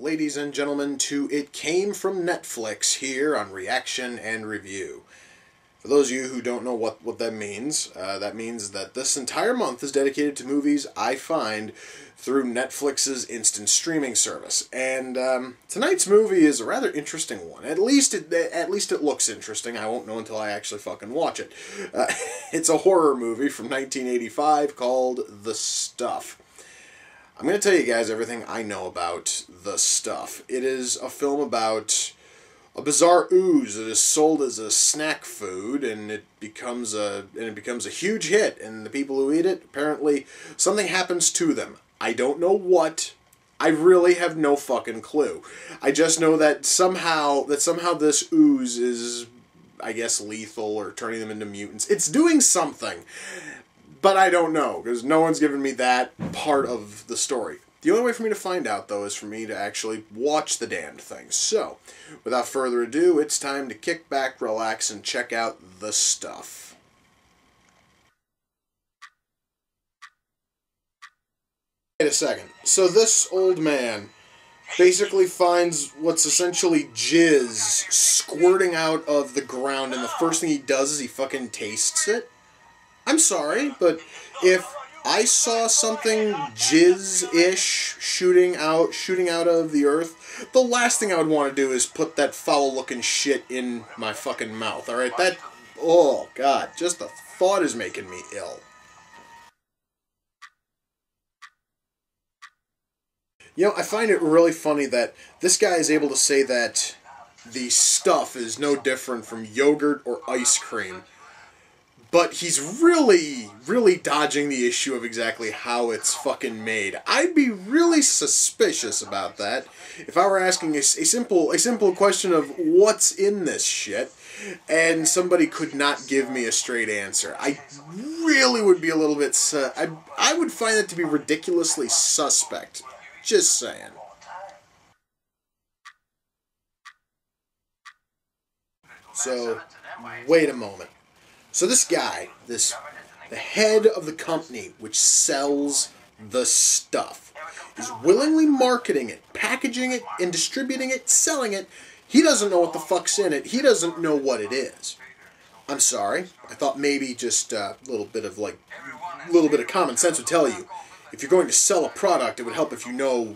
ladies and gentlemen, to It Came From Netflix here on Reaction and Review. For those of you who don't know what that means that this entire month is dedicated to movies I find through Netflix's instant streaming service. And tonight's movie is a rather interesting one. At least it looks interesting. I won't know until I actually fucking watch it. It's a horror movie from 1985 called The Stuff. I'm going to tell you guys everything I know about The Stuff. It is a film about a bizarre ooze that is sold as a snack food, and it becomes a huge hit. And the people who eat it, apparently something happens to them. I don't know what. I really have no fucking clue. I just know that somehow this ooze is, I guess, lethal or turning them into mutants. It's doing something. But I don't know, because no one's given me that part of the story. The only way for me to find out, though, is for me to actually watch the damned thing. So, without further ado, it's time to kick back, relax, and check out The Stuff. Wait a second. So this old man basically finds what's essentially jizz squirting out of the ground, and the first thing he does is he fucking tastes it? I'm sorry, but if I saw something jizz-ish shooting out of the earth, the last thing I would want to do is put that foul-looking shit in my fucking mouth, alright? Oh, God, just the thought is making me ill. You know, I find it really funny that this guy is able to say that the stuff is no different from yogurt or ice cream. But he's really dodging the issue of exactly how it's fucking made. I'd be really suspicious about that if I were asking a simple question of what's in this shit, and somebody could not give me a straight answer. I really would be a little bit... I would find that to be ridiculously suspect. Just saying. So, wait a moment. So this guy, the head of the company which sells the stuff, is willingly marketing it, packaging it, and distributing it, selling it. He doesn't know what the fuck's in it. He doesn't know what it is. I'm sorry. I thought maybe just a little bit of common sense would tell you, if you're going to sell a product, it would help if you know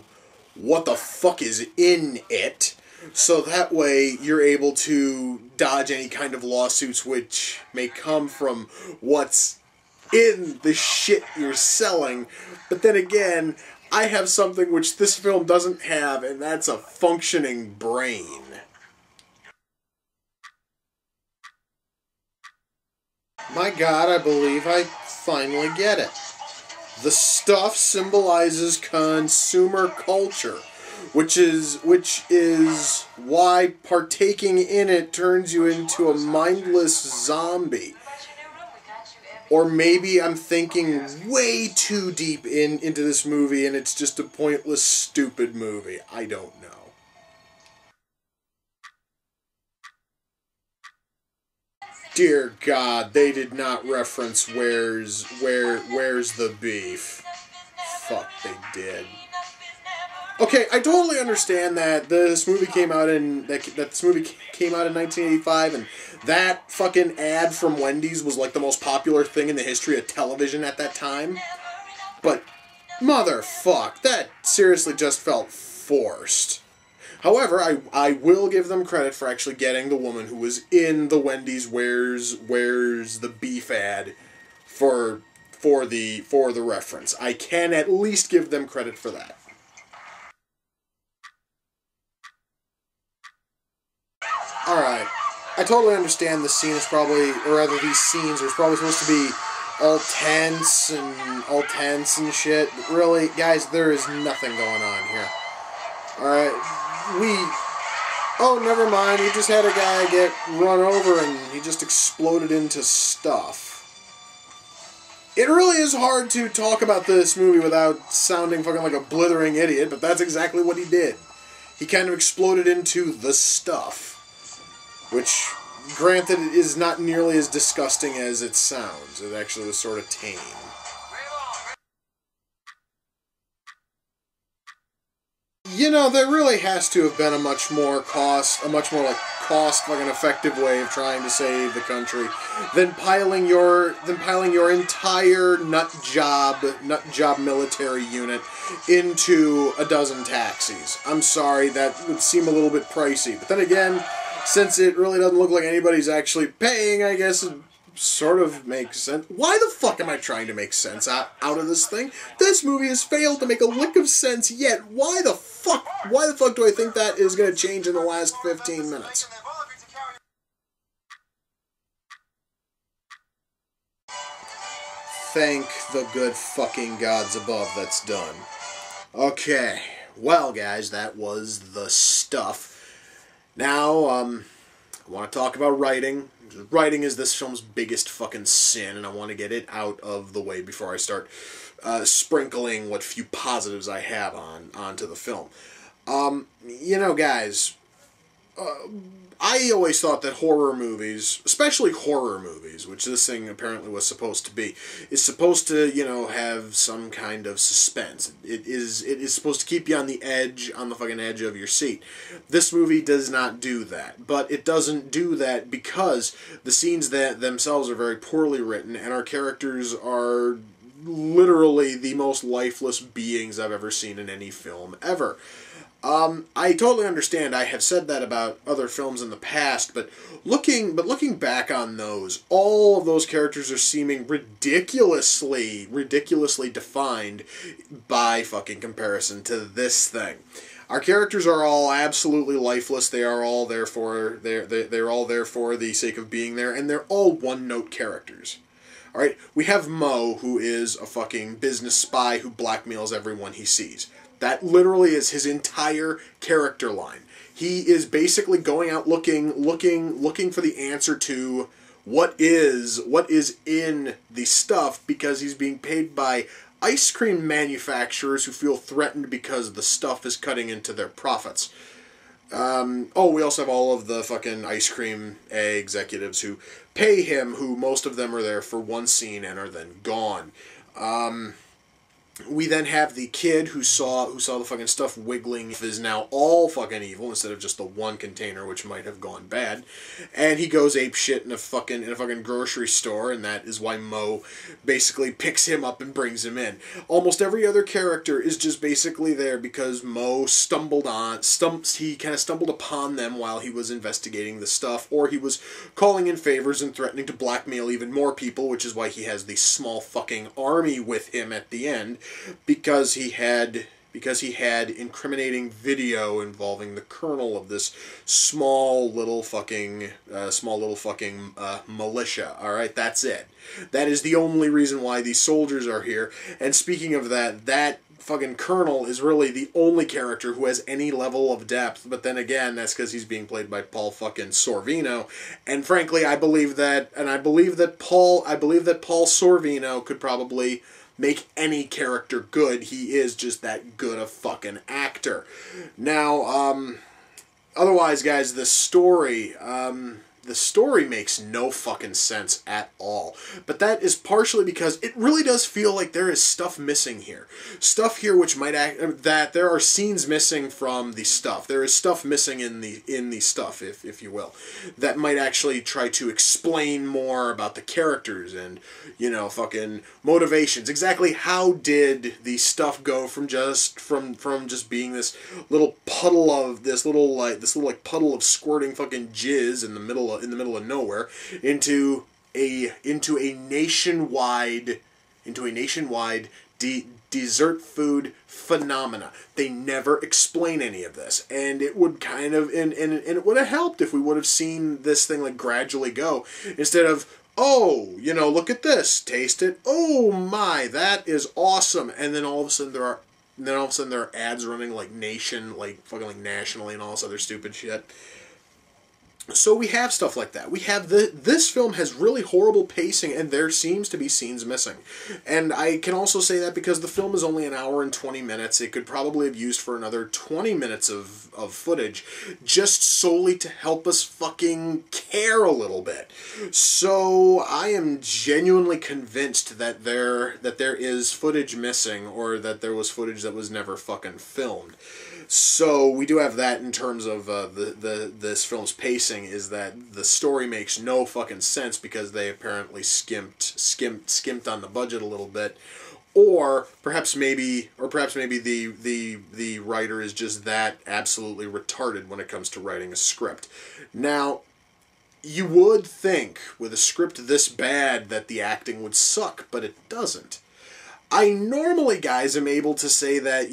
what the fuck is in it. So that way you're able to dodge any kind of lawsuits which may come from what's in the shit you're selling. But then again, I have something which this film doesn't have, and that's a functioning brain. My God, I believe I finally get it. The stuff symbolizes consumer culture, which is why partaking in it turns you into a mindless zombie. Or maybe I'm thinking way too deep into this movie and it's just a pointless, stupid movie. I don't know. Dear God, they did not reference where's the beef. Fuck, they did. Okay, I totally understand that this movie came out in 1985, and that fucking ad from Wendy's was like the most popular thing in the history of television at that time. But motherfuck, that seriously just felt forced. However, I will give them credit for actually getting the woman who was in the Wendy's Where's the Beef ad for the reference. I can at least give them credit for that. Alright, I totally understand this scene is probably, or rather these scenes are probably supposed to be all tense and shit, but really, guys, there is nothing going on here. Alright, oh, never mind, we just had a guy get run over and he just exploded into stuff. It really is hard to talk about this movie without sounding fucking like a blithering idiot, but that's exactly what he did. He kind of exploded into the stuff. Which, granted, is not nearly as disgusting as it sounds. It actually was sort of tame. You know, there really has to have been a much more like cost fucking effective way of trying to save the country than piling your entire nut job military unit into a dozen taxis. I'm sorry, that would seem a little bit pricey. But then again, since it really doesn't look like anybody's actually paying, I guess it sort of makes sense. Why the fuck am I trying to make sense out of this thing? This movie has failed to make a lick of sense yet. Why the fuck do I think that is going to change in the last 15 minutes? Thank the good fucking gods above that's done. Okay, well guys, that was the stuff. Now, I want to talk about writing. Writing is this film's biggest fucking sin, and I want to get it out of the way before I start sprinkling what few positives I have onto the film. You know, guys, I always thought that horror movies, especially horror movies, which this thing apparently was supposed to be, is supposed to, you know, have some kind of suspense. It is supposed to keep you on the fucking edge of your seat. This movie does not do that, but it doesn't do that because the scenes that themselves are very poorly written, and our characters are literally the most lifeless beings I've ever seen in any film ever. I totally understand. I have said that about other films in the past, but looking back on those, all of those characters are seeming ridiculously defined by fucking comparison to this thing. Our characters are all absolutely lifeless. They are all there for they're all there for the sake of being there, and they're all one-note characters. All right, we have Mo, who is a fucking business spy who blackmails everyone he sees. That literally is his entire character line. He is basically going out looking for the answer to what is in the stuff, because he's being paid by ice cream manufacturers who feel threatened because the stuff is cutting into their profits. We also have all of the fucking ice cream executives who pay him, who most of them are there for one scene and are then gone. We then have the kid who saw the fucking stuff wiggling is now all fucking evil instead of just the one container, which might have gone bad. And he goes ape shit in a fucking grocery store, and that is why Mo basically picks him up and brings him in. Almost every other character is just basically there because Mo stumbled upon them while he was investigating the stuff, or he was calling in favors and threatening to blackmail even more people, which is why he has the small fucking army with him at the end. Because he had incriminating video involving the colonel of this small little fucking militia. All right, that's it. That is the only reason why these soldiers are here. And speaking of that fucking colonel is really the only character who has any level of depth. But then again, that's because he's being played by Paul fucking Sorvino. And frankly, I believe that Paul Sorvino could probably make any character good. He is just that good a fucking actor. Now, otherwise, guys, the story makes no fucking sense at all. But that is partially because it really does feel like there is stuff missing here. Stuff here which might that there are scenes missing from the stuff. There is stuff missing in the stuff, if you will, that might actually try to explain more about the characters and, you know, fucking motivations. Exactly how did the stuff go from just being this little puddle of puddle of squirting fucking jizz in the middle of nowhere into a nationwide dessert food phenomena. They never explain any of this, and it would kind of and it would have helped if we would have seen this thing like gradually go, instead of, oh, you know, look at this, taste it, oh my, that is awesome, and then all of a sudden there are ads running like nationally and all this other stupid shit. So we have stuff like that. We have this film has really horrible pacing, and there seems to be scenes missing. And I can also say that because the film is only an hour and 20 minutes. It could probably have used for another 20 minutes of footage just solely to help us fucking care a little bit. So I am genuinely convinced that there is footage missing, or that there was footage that was never fucking filmed. So we do have that in terms of this film's pacing, is that the story makes no fucking sense because they apparently skimped on the budget a little bit, or perhaps maybe the writer is just that absolutely retarded when it comes to writing a script. Now, you would think with a script this bad that the acting would suck, but it doesn't. I normally, guys, am able to say that,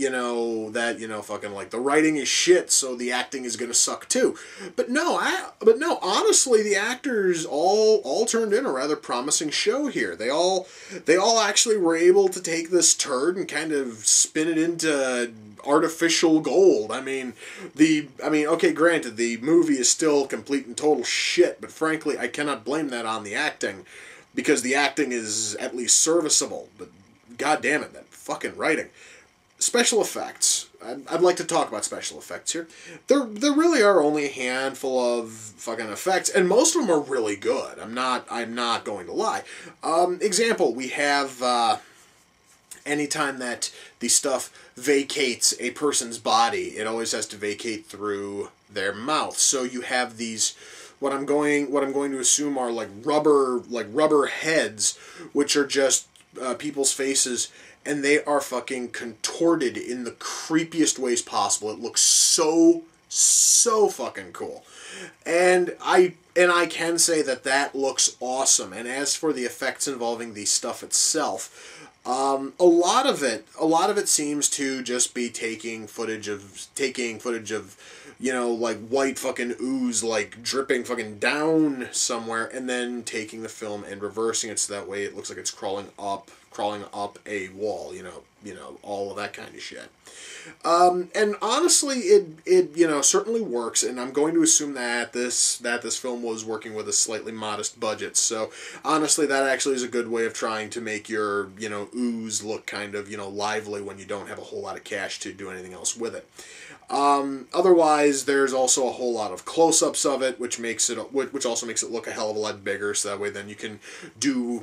fucking, like, the writing is shit, so the acting is gonna suck too. But no, honestly, the actors all turned in a rather promising show here. They all actually were able to take this turd and kind of spin it into artificial gold. Okay, granted, the movie is still complete and total shit, but frankly, I cannot blame that on the acting, because the acting is at least serviceable, but God damn it, that fucking writing. Special effects. I'd like to talk about special effects here. There really are only a handful of fucking effects, and most of them are really good. I'm not going to lie. Example, we have anytime that the stuff vacates a person's body, it always has to vacate through their mouth. So you have these, what I'm going to assume are like rubber heads, which are just people's faces, and they are fucking contorted in the creepiest ways possible. It looks so fucking cool, and I can say that looks awesome. And as for the effects involving the stuff itself, a lot of it seems to just be taking footage of like white fucking ooze, like dripping fucking down somewhere, and then taking the film and reversing it so that way it looks like it's crawling up a wall, all of that kind of shit. And honestly, it certainly works, and I'm going to assume that this film was working with a slightly modest budget. So honestly, that actually is a good way of trying to make your ooze look kind of lively when you don't have a whole lot of cash to do anything else with it. Otherwise, there's also a whole lot of close-ups of it, which also makes it look a hell of a lot bigger, so that way then you can do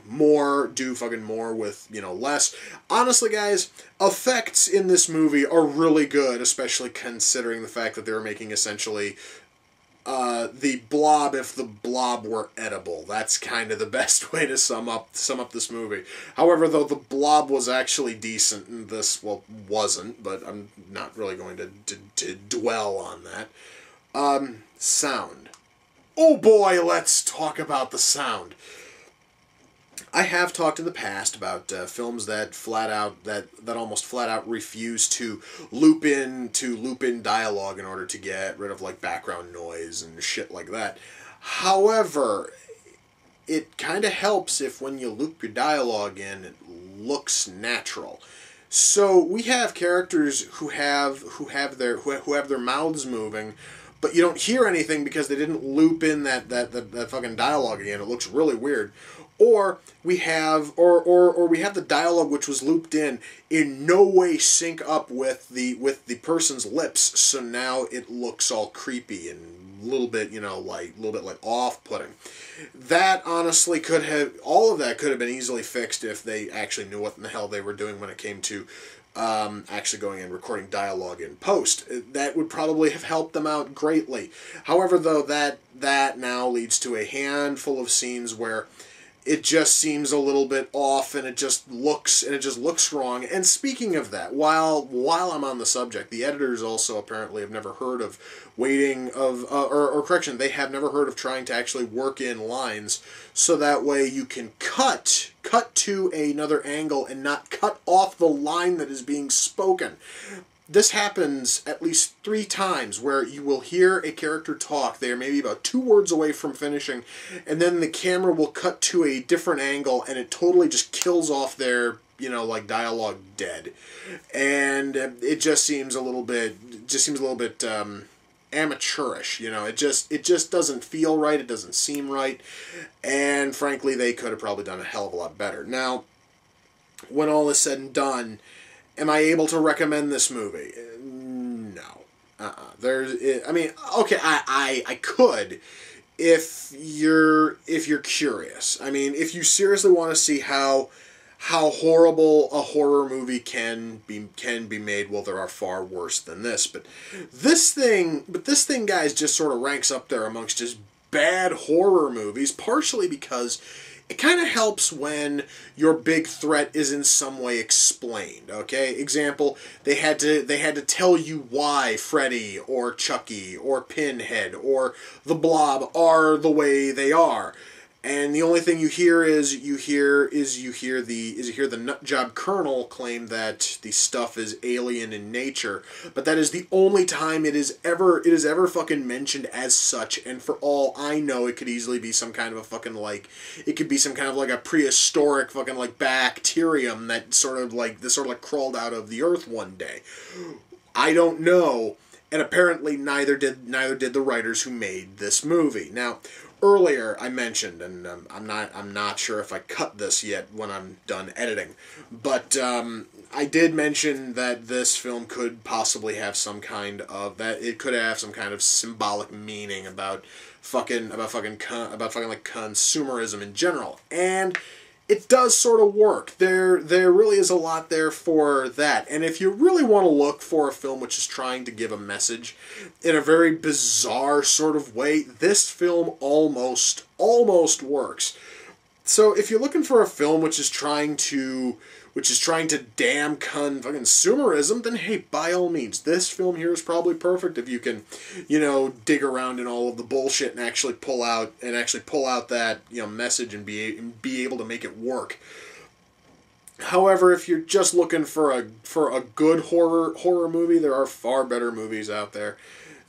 fucking more with, less. Honestly, guys, effects in this movie are really good, especially considering the fact that they were making essentially the Blob if the Blob were edible. That's kind of the best way to sum up this movie. However, though, the Blob was actually decent, and this, wasn't, but I'm not really going to dwell on that. Sound. Oh boy, let's talk about the sound. I have talked in the past about films that almost flat out refuse to loop in dialogue in order to get rid of like background noise and shit like that. However, it kind of helps if when you loop your dialogue in, it looks natural. So we have characters who have their mouths moving, but you don't hear anything because they didn't loop in that fucking dialogue again. It looks really weird. Or we have the dialogue which was looped in no way sync up with the person's lips, so now it looks all creepy and a little bit off-putting. That honestly all of that could have been easily fixed if they actually knew what in the hell they were doing when it came to actually going and recording dialogue in post. That would probably have helped them out greatly. However, though, that now leads to a handful of scenes where it just seems a little bit off, and it just looks wrong. And speaking of that, while I'm on the subject, the editors also apparently have never heard of they have never heard of trying to actually work in lines so that way you can cut to another angle and not cut off the line that is being spoken. This happens at least 3 times where you will hear a character talk. They are maybe about 2 words away from finishing, and then the camera will cut to a different angle, and it totally just kills off their, dialogue dead. And it just seems a little bit amateurish. It just doesn't feel right. It doesn't seem right. And frankly, they could have probably done a hell of a lot better. Now, when all is said and done, am I able to recommend this movie? No. I could if you're curious. I mean, if you seriously want to see how how horrible a horror movie can be made. Well, there are far worse than this, but this thing, guys, just sort of ranks up there amongst just bad horror movies, partially because it kind of helps when your big threat is in some way explained. Okay, example, they had to tell you why Freddy or Chucky or Pinhead or the Blob are the way they are. And the only thing you hear the nutjob colonel claim that the stuff is alien in nature, but that is the only time it is ever fucking mentioned as such. And for all I know, it could easily be some kind of a fucking it could be some kind of a prehistoric fucking bacterium that sort of crawled out of the earth one day. I don't know, and apparently neither did the writers who made this movie. Now, earlier I mentioned, and I'm not sure if I cut this yet when I'm done editing, but I did mention that this film could possibly have some kind of symbolic meaning about consumerism in general, and it does sort of work. There really is a lot there for that. And if you really want to look for a film which is trying to give a message in a very bizarre sort of way, this film almost works. So if you're looking for a film which is trying to damn consumerism, then hey, by all means, this film here is probably perfect if you can, dig around in all of the bullshit and actually pull out that, message and be able to make it work. However, if you're just looking for a good horror movie, there are far better movies out there.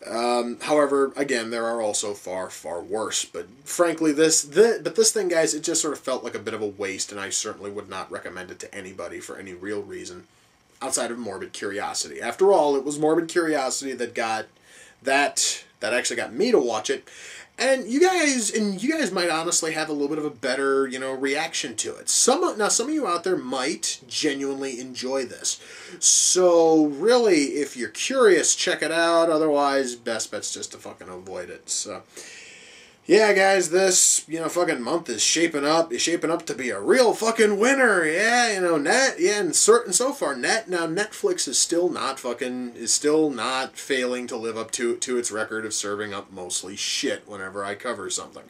However, again, there are also far worse. But frankly, this thing, guys, it just sort of felt like a bit of a waste, and I certainly would not recommend it to anybody for any real reason outside of morbid curiosity. After all, it was morbid curiosity that actually got me to watch it. And you guys might honestly have a little bit of a better, reaction to it. Some of you out there might genuinely enjoy this. So really, if you're curious, check it out. Otherwise, best bet's just to fucking avoid it. So, yeah, guys, this fucking month is shaping up to be a real fucking winner. Yeah, and so far Netflix is still not failing to live up to its record of serving up mostly shit whenever I cover something.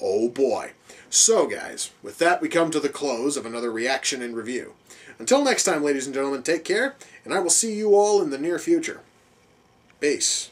Oh boy. So guys, with that we come to the close of another reaction and review. Until next time, ladies and gentlemen, take care, and I will see you all in the near future. Peace.